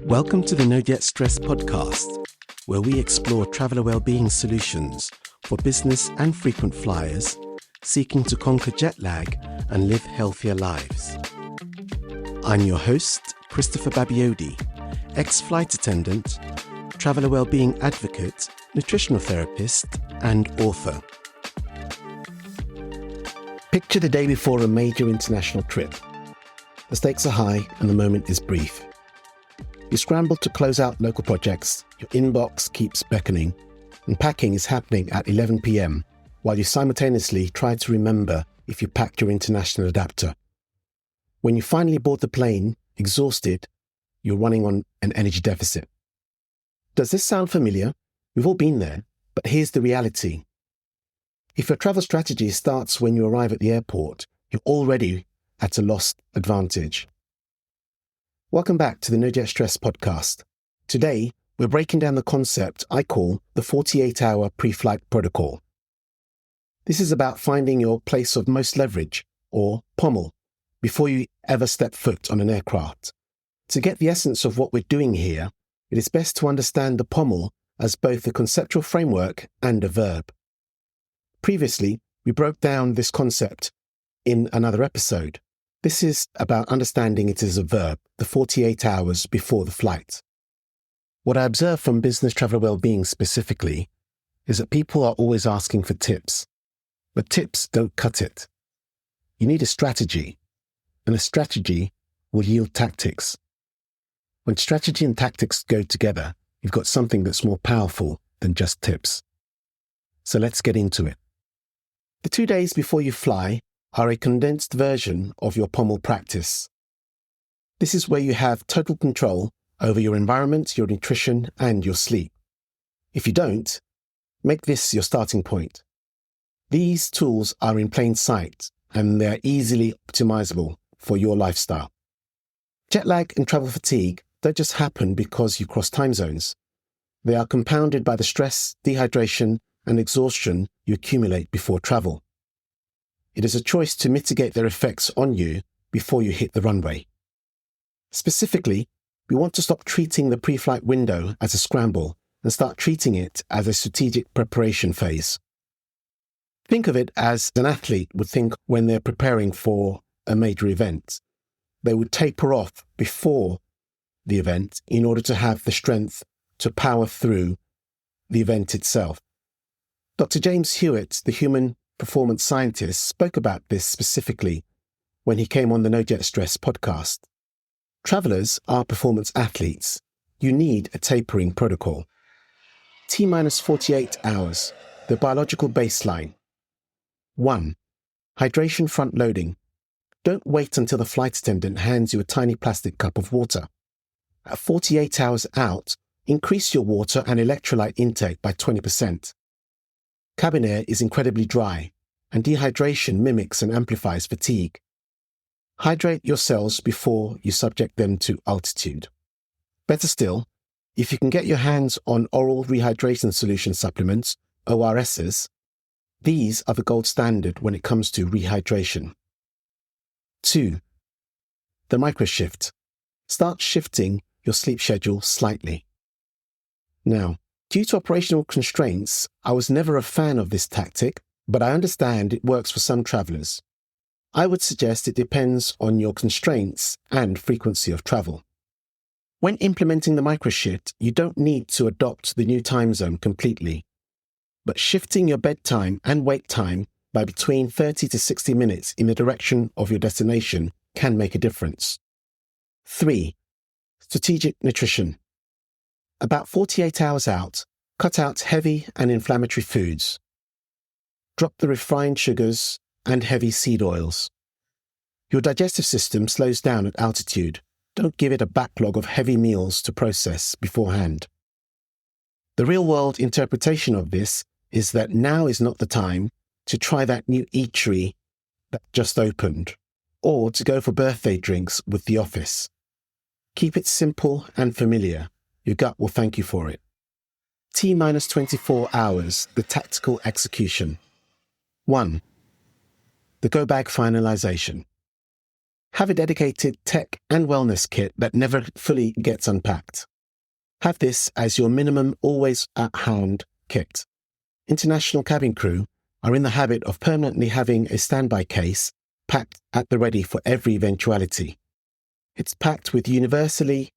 Welcome to the NoJetStress Podcast, where we explore traveller wellbeing solutions for business and frequent flyers seeking to conquer jet lag and live healthier lives. I'm your host, Christopher Babayode, ex-flight attendant, traveller wellbeing advocate, nutritional therapist, and author. Picture the day before a major international trip. The stakes are high and the moment is brief. You scramble to close out local projects, your inbox keeps beckoning, and packing is happening at 11 p.m, while you simultaneously try to remember if you packed your international adapter. When you finally board the plane, exhausted, you're running on an energy deficit. Does this sound familiar? We've all been there, but here's the reality. If your travel strategy starts when you arrive at the airport, you're already at a lost advantage. Welcome back to the NoJetStress Podcast. Today, we're breaking down the concept I call the 48-hour pre-flight protocol. This is about finding your place of most leverage, or PoML, before you ever step foot on an aircraft. To get the essence of what we're doing here, it is best to understand the PoML as both a conceptual framework and a verb. Previously, we broke down this concept in another episode. This is about understanding it as a verb, the 48 hours before the flight. What I observe from business travel wellbeing specifically is that people are always asking for tips, but tips don't cut it. You need a strategy, and a strategy will yield tactics. When strategy and tactics go together, you've got something that's more powerful than just tips. So let's get into it. The 2 days before you fly are a condensed version of your PoML practice. This is where you have total control over your environment, your nutrition, and your sleep. If you don't, make this your starting point. These tools are in plain sight, and they are easily optimizable for your lifestyle. Jet lag and travel fatigue don't just happen because you cross time zones. They are compounded by the stress, dehydration, and exhaustion you accumulate before travel. It is a choice to mitigate their effects on you before you hit the runway. Specifically, we want to stop treating the pre-flight window as a scramble and start treating it as a strategic preparation phase. Think of it as an athlete would think when they're preparing for a major event. They would taper off before the event in order to have the strength to power through the event itself. Dr. James Hewitt, the human performance scientist, spoke about this specifically when he came on the NoJetStress podcast. Travelers are performance athletes. You need a tapering protocol. T-minus 48 hours, the biological baseline. 1. Hydration front loading. Don't wait until the flight attendant hands you a tiny plastic cup of water. At 48 hours out, increase your water and electrolyte intake by 20%. Cabin air is incredibly dry, and dehydration mimics and amplifies fatigue. Hydrate your cells before you subject them to altitude. Better still, if you can get your hands on oral rehydration solution supplements, ORSs, these are the gold standard when it comes to rehydration. 2. The microshift. Start shifting your sleep schedule slightly. Now, due to operational constraints, I was never a fan of this tactic, but I understand it works for some travelers. I would suggest it depends on your constraints and frequency of travel. When implementing the microshift, you don't need to adopt the new time zone completely, but shifting your bedtime and wake time by between 30 to 60 minutes in the direction of your destination can make a difference. 3. Strategic nutrition. About 48 hours out, cut out heavy and inflammatory foods. Drop the refined sugars and heavy seed oils. Your digestive system slows down at altitude. Don't give it a backlog of heavy meals to process beforehand. The real-world interpretation of this is that now is not the time to try that new eatery that just opened, or to go for birthday drinks with the office. Keep it simple and familiar. Your gut will thank you for it. T-minus 24 hours, the tactical execution. 1. The go bag finalisation. Have a dedicated tech and wellness kit that never fully gets unpacked. Have this as your minimum always-at-hand kit. International cabin crew are in the habit of permanently having a standby case packed at the ready for every eventuality. It's packed with universally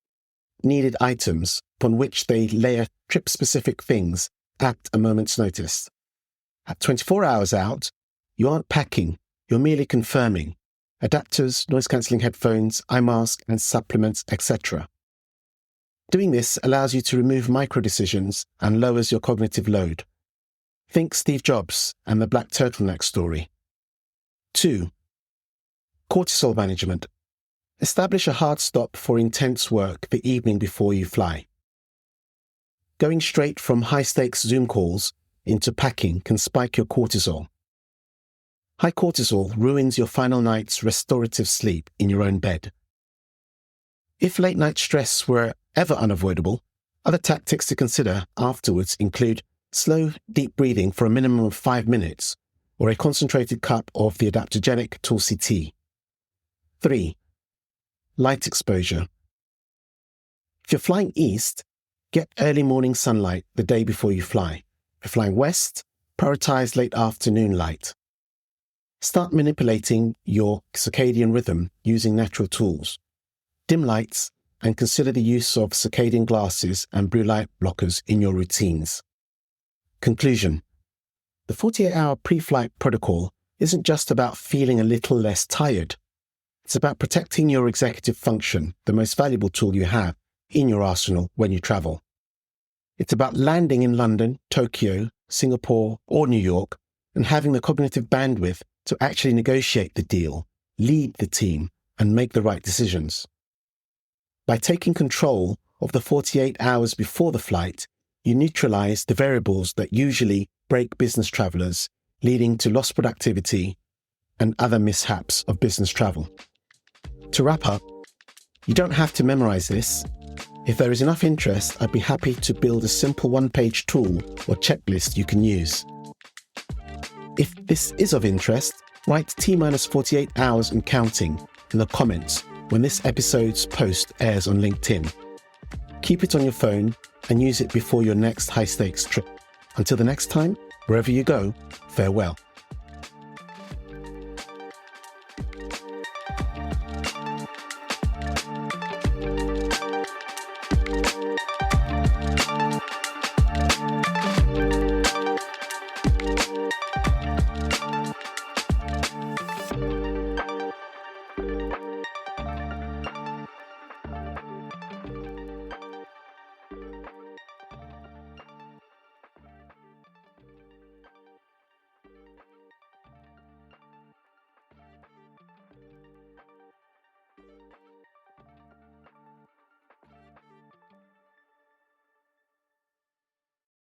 needed items upon which they layer trip-specific things at a moment's notice. At 24 hours out, you aren't packing, you're merely confirming. Adapters, noise-cancelling headphones, eye mask and supplements, etc. Doing this allows you to remove micro-decisions and lowers your cognitive load. Think Steve Jobs and the black turtleneck story. 2. Cortisol management. Establish a hard stop for intense work the evening before you fly. Going straight from high-stakes Zoom calls into packing can spike your cortisol. High cortisol ruins your final night's restorative sleep in your own bed. If late-night stress were ever unavoidable, other tactics to consider afterwards include slow, deep breathing for a minimum of 5 minutes, or a concentrated cup of the adaptogenic Tulsi tea. 3. Light exposure. If you're flying east, get early morning sunlight the day before you fly. If you're flying west, prioritize late afternoon light. Start manipulating your circadian rhythm using natural tools. Dim lights and consider the use of circadian glasses and blue light blockers in your routines. Conclusion. The 48-hour pre-flight protocol isn't just about feeling a little less tired. It's about protecting your executive function, the most valuable tool you have in your arsenal when you travel. It's about landing in London, Tokyo, Singapore, or New York and having the cognitive bandwidth to actually negotiate the deal, lead the team, and make the right decisions. By taking control of the 48 hours before the flight, you neutralize the variables that usually break business travelers, leading to lost productivity and other mishaps of business travel. To wrap up, you don't have to memorize this. If there is enough interest, I'd be happy to build a simple one-page tool or checklist you can use. If this is of interest, write T-48 hours and counting in the comments when this episode's post airs on LinkedIn. Keep it on your phone and use it before your next high-stakes trip. Until the next time, wherever you go, farewell.